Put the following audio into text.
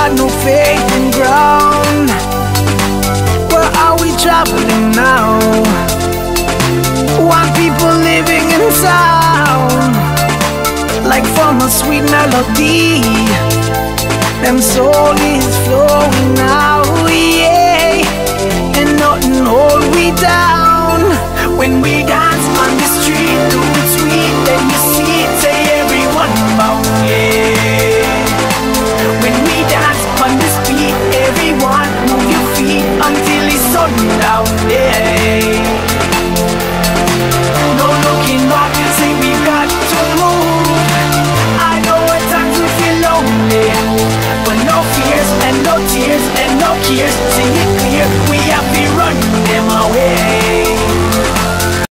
got no faith in ground. Where are we traveling now? Why people living in sound, like from a sweet melody, them soul is flowing now, yeah. And nothing hold we down. When we dance on the street, do it sweet, then you see it, say everyone bound, yeah. When we dance on the street, everyone move your feet until it's sundown, yeah. No looking back and say we've got to move. I know at times we feel lonely, but no fears and no tears and no cares.